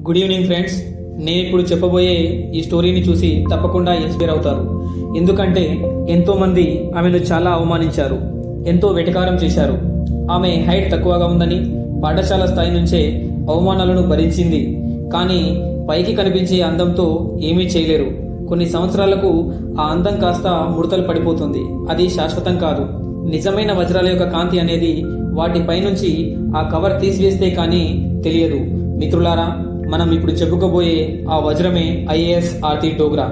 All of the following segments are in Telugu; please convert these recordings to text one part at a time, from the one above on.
Good evening friends. నేను ఇప్పుడు చెప్పబోయే ఈ స్టోరీని చూసి తప్పకుండా ఇన్స్పైర్ అవుతారు. ఎందుకంటే ఎంతోమంది ఆమెను చాలా అవమానించారు, ఎంతో వెటకారం చేశారు. ఆమె హైట్ తక్కువగా ఉందని పాఠశాల స్థాయి నుంచే అవమానాలను భరించింది. కానీ పైకి కనిపించే అందంతో ఏమీ చేయలేరు. కొన్ని సంవత్సరాలకు ఆ అందం కాస్త ముడతలు పడిపోతుంది. అది శాశ్వతం కాదు. నిజమైన వజ్రాల యొక్క కాంతి అనేది వాటి పైనుంచి ఆ కవర్ తీసివేస్తే కానీ తెలియదు. మిత్రులారా, మనం ఇప్పుడు చెప్పుకోబోయే ఆ వజ్రమే ఐఏఎస్ ఆర్తి డోగ్రా.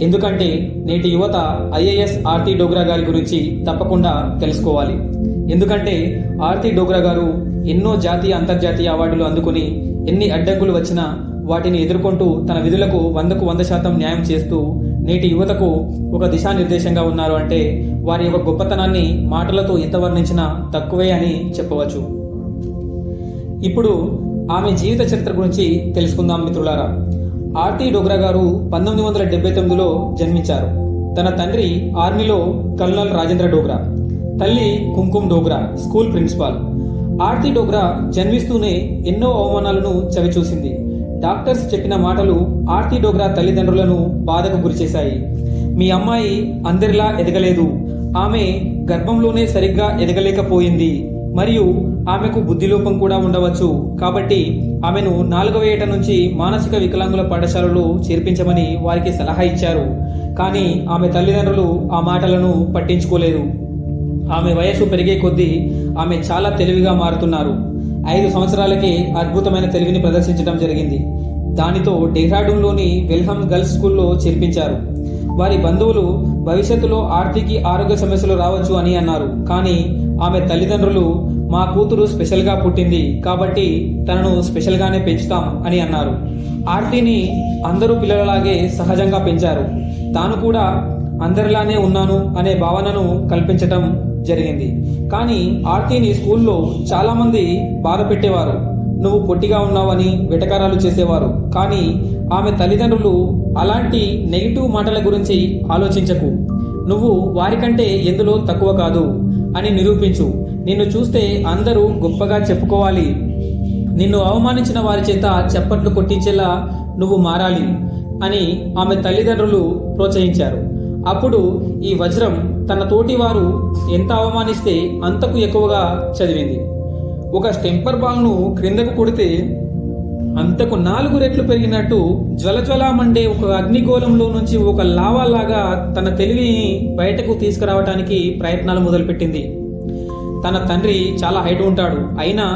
ఎందుకంటే నేటి యువత ఐఏఎస్ ఆర్తి డోగ్రా గారి గురించి తప్పకుండా తెలుసుకోవాలి. ఎందుకంటే ఆర్తి డోగ్రా గారు ఎన్నో జాతీయ అంతర్జాతీయ అవార్డులు అందుకుని ఎన్ని అడ్డంకులు వచ్చినా వాటిని ఎదుర్కొంటూ తన విధులకు 100% న్యాయం చేస్తూ నేటి యువతకు ఒక దిశానిర్దేశంగా ఉన్నారు. అంటే వారి యొక్క గొప్పతనాన్ని మాటలతో ఎంత వర్ణించినా తక్కువే అని చెప్పవచ్చు. ఇప్పుడు ఆమె జీవిత చరిత్ర గురించి తెలుసుకుందాం మిత్రులారా. ఆర్తి డోగ్రా గారు 1979లో జన్మించారు. తన తండ్రి ఆర్మీలో కల్నల్ రాజేంద్ర డోగ్రా, తల్లి కుంకుమ్ డోగ్రా స్కూల్ ప్రిన్సిపాల్. ఆర్తి డోగ్రా జన్మిస్తూనే ఎన్నో అవమానాలను చవిచూసింది. డాక్టర్స్ చెప్పిన మాటలు ఆర్తి డోగ్రా తల్లిదండ్రులను బాధకు గురిచేశాయి. మీ అమ్మాయి అందరిలా ఎదగలేదు, ఆమె గర్భంలోనే సరిగ్గా ఎదగలేకపోయింది, మరియు ఆమెకు బుద్ధిలోపం కూడా ఉండవచ్చు. కాబట్టి ఆమెను 4వ ఏట నుంచి మానసిక వికలాంగుల పాఠశాలలో చేర్పించమని వారికి సలహా ఇచ్చారు. కానీ ఆమె తల్లిదండ్రులు ఆ మాటలను పట్టించుకోలేదు. ఆమె వయసు పెరిగే కొద్దీ ఆమె చాలా తెలివిగా మారుతున్నారు. 5 సంవత్సరాలకే అద్భుతమైన తెలివిని ప్రదర్శించడం జరిగింది. దానితో డెహ్రాడూన్లోని వెల్హమ్ గర్ల్స్ స్కూల్లో చేర్పించారు. వారి బంధువులు భవిష్యత్తులో ఆర్తికి ఆరోగ్య సమస్యలు రావచ్చు అని అన్నారు. కానీ ఆమె తల్లిదండ్రులు మా కూతురు స్పెషల్గా పుట్టింది కాబట్టి తనను స్పెషల్గానే పెంచుతాం అని అన్నారు. ఆర్తిని అందరూ పిల్లలలాగే సహజంగా పెంచారు. తాను కూడా అందరిలానే ఉన్నాను అనే భావనను కల్పించటం జరిగింది. కానీ ఆర్తిని స్కూల్లో చాలామంది బాధ పెట్టేవారు. నువ్వు పొట్టిగా ఉన్నావని వెటకారాలు చేసేవారు. కానీ ఆమె తల్లిదండ్రులు అలాంటి నెగిటివ్ మాటల గురించి ఆలోచించకు, నువ్వు వారికంటే ఎందులో తక్కువ కాదు అని నిరూపించు. నిన్ను చూస్తే అందరూ గొప్పగా చెప్పుకోవాలి. నిన్ను అవమానించిన వారి చేత చప్పట్లు కొట్టించేలా నువ్వు మారాలి అని ఆమె తల్లిదండ్రులు ప్రోత్సహించారు. అప్పుడు ఈ వజ్రం తన తోటి వారు ఎంత అవమానిస్తే అంతకు ఎక్కువగా చదివింది. ఒక స్టెంపర్ బాల్ను క్రిందకు కొడితే అంతకు 4 రెట్లు పెరిగినట్టు జ్వలజ్వలా మండే ఒక అగ్నిగోళంలో నుంచి ఒక లావాలాగా తన తెలివిని బయటకు తీసుకురావడానికి ప్రయత్నాలు మొదలుపెట్టింది. తన తండ్రి చాలా హైట్ ఉంటాడు. అయినా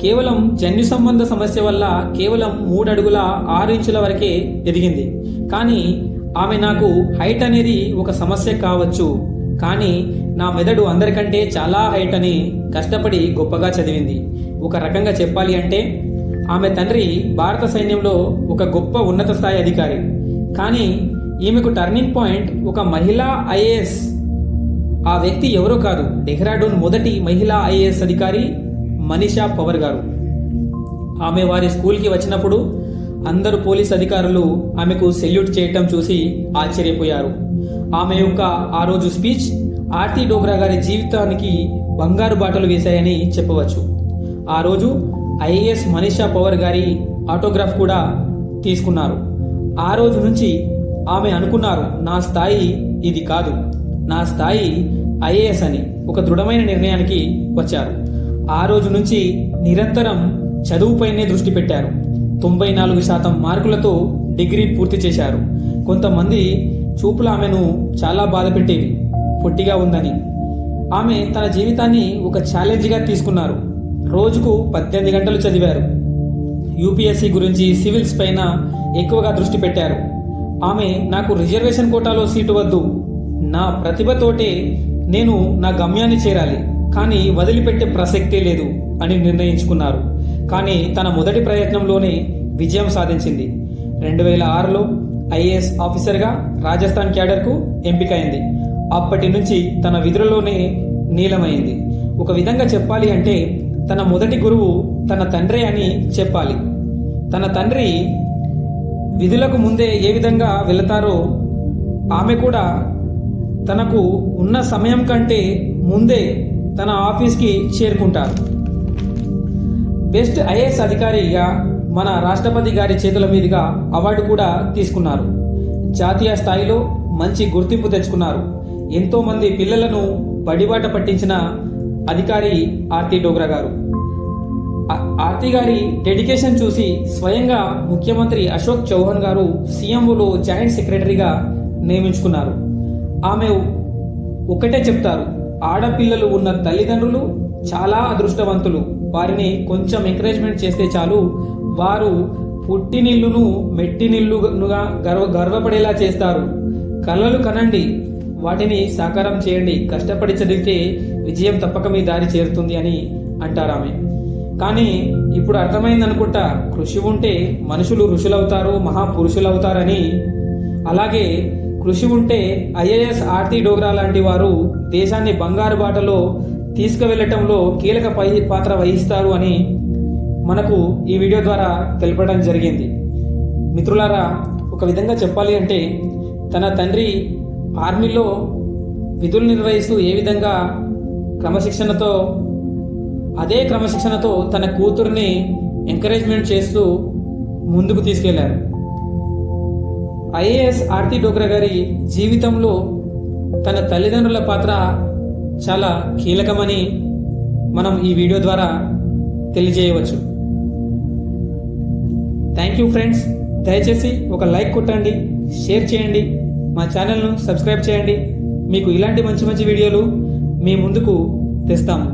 కేవలం జన్యు సంబంధ సమస్య వల్ల కేవలం 3 అడుగుల 6 ఇంచుల వరకే ఎదిగింది. కానీ ఆమె నాకు హైట్ అనేది ఒక సమస్య కావచ్చు, కానీ నా మెదడు అందరికంటే చాలా హైట్ అని కష్టపడి గొప్పగా చదివింది. ఒక రకంగా చెప్పాలి అంటే ఆమె తండ్రి భారత సైన్యంలో ఒక గొప్ప ఉన్నత స్థాయి అధికారి. కానీ ఈమెకు టర్నింగ్ పాయింట్ ఒక మహిళా ఐఏఎస్. ఆ వ్యక్తి ఎవరో కాదు, డెహ్రాడూన్ మొదటి మహిళా ఐఏఎస్ అధికారి మనీషా పవర్ గారు. ఆమె వారి స్కూల్కి వచ్చినప్పుడు అందరు పోలీస్ అధికారులు ఆమెకు సెల్యూట్ చేయటం చూసి ఆశ్చర్యపోయారు. ఆమె యొక్క ఆ రోజు స్పీచ్ ఆర్తి డోగ్రా గారి జీవితానికి బంగారు బాటలు వేశాయని చెప్పవచ్చు. ఆ రోజు ఐఏఎస్ మనీషా పవర్ గారి ఆటోగ్రాఫ్ కూడా తీసుకున్నారు. ఆ రోజు నుంచి ఆమె అనుకున్నారు, నా స్థాయి ఇది కాదు, నా స్థాయి ఐఏఎస్ అని ఒక దృఢమైన నిర్ణయానికి వచ్చారు. ఆ రోజు నుంచి నిరంతరం చదువుపైనే దృష్టి పెట్టారు. 94% మార్కులతో డిగ్రీ పూర్తి చేశారు. కొంతమంది చూపులు ఆమెను చాలా బాధ పెట్టేవి, పొట్టిగా ఉందని. ఆమె తన జీవితాన్ని ఒక ఛాలెంజ్గా తీసుకున్నారు. రోజుకు 18 గంటలు చదివారు. యూపీఎస్సీ గురించి, సివిల్స్ పైన ఎక్కువగా దృష్టి పెట్టారు. ఆమె నాకు రిజర్వేషన్ కోటాలో సీటు వద్దు, నా ప్రతిభతోటే నేను నా గమ్యాన్ని చేరాలి, కానీ వదిలిపెట్టే ప్రసక్తే లేదు అని నిర్ణయించుకున్నారు. కానీ తన మొదటి ప్రయత్నంలోనే విజయం సాధించింది. 2006లో ఐఏఎస్ ఆఫీసర్గా రాజస్థాన్ క్యాడర్కు ఎంపికైంది. అప్పటి నుంచి తన విధులలోనే నీలమైంది. ఒక విధంగా చెప్పాలి అంటే తన మొదటి గురువు తన తండ్రే అని చెప్పాలి. తన తండ్రి విధులకు ముందే ఏ విధంగా వెళతారో ఆమె కూడా తనకు ఉన్న సమయం కంటే ముందే తన ఆఫీస్కి చేరుకుంటారు. బెస్ట్ ఐఏఎస్ అధికారిగా మన రాష్ట్రపతి గారి చేతుల మీదుగా అవార్డు కూడా తీసుకున్నారు. జాతీయ స్థాయిలో మంచి గుర్తింపు తెచ్చుకున్నారు. ఎంతో మంది పిల్లలను బడిబాట పట్టించిన అధికారి ఆర్తి డోగ్రా గారు. ఆర్తి గారి డెడికేషన్ చూసి స్వయంగా ముఖ్యమంత్రి అశోక్ చౌహాన్ గారు సీఎంఓలో జాయింట్ సెక్రటరీగా నియమించుకున్నారు. ఆమె ఒకటే చెప్తారు, ఆడపిల్లలు ఉన్న తల్లిదండ్రులు చాలా అదృష్టవంతులు. వారిని కొంచెం ఎంకరేజ్మెంట్ చేస్తే చాలు, వారు పుట్టినిల్లును మెట్టినిల్లుగా గర్వపడేలా చేస్తారు. కలలు కనండి, వాటిని సాకారం చేయండి, కష్టపడి చదివితే విజయం తప్పక మీ దారి చేరుతుంది అని అంటారు ఆమె. కానీ ఇప్పుడు అర్థమైంది అనుకుంటా, కృషి ఉంటే మనుషులు ఋషులవుతారు, మహాపురుషులవుతారని. అలాగే కృషి ఉంటే ఐఏఎస్ ఆర్తి డోగ్రా లాంటి వారు దేశాన్ని బంగారు బాటలో తీసుకువెళ్లటంలో కీలక పాత్ర వహిస్తారు అని మనకు ఈ వీడియో ద్వారా తెలపడం జరిగింది. మిత్రులారా, ఒక విధంగా చెప్పాలి అంటే తన తండ్రి ఆర్మీలో విధులు నిర్వహిస్తూ ఏ విధంగా అదే క్రమశిక్షణతో తన కూతుర్ని ఎంకరేజ్మెంట్ చేస్తూ ముందుకు తీసుకెళ్లారు. ఐఏఎస్ ఆర్తి డోగ్రా గారి జీవితంలో తన తల్లిదండ్రుల పాత్ర చాలా కీలకమని మనం ఈ వీడియో ద్వారా తెలియజేయవచ్చు. Thank you friends. దయచేసి ఒక లైక్ కొట్టండి, షేర్ చేయండి, మా ఛానల్ను సబ్స్క్రైబ్ చేయండి. మీకు ఇలాంటి మంచి మంచి వీడియోలు మీ ముందుకు తెస్తాము.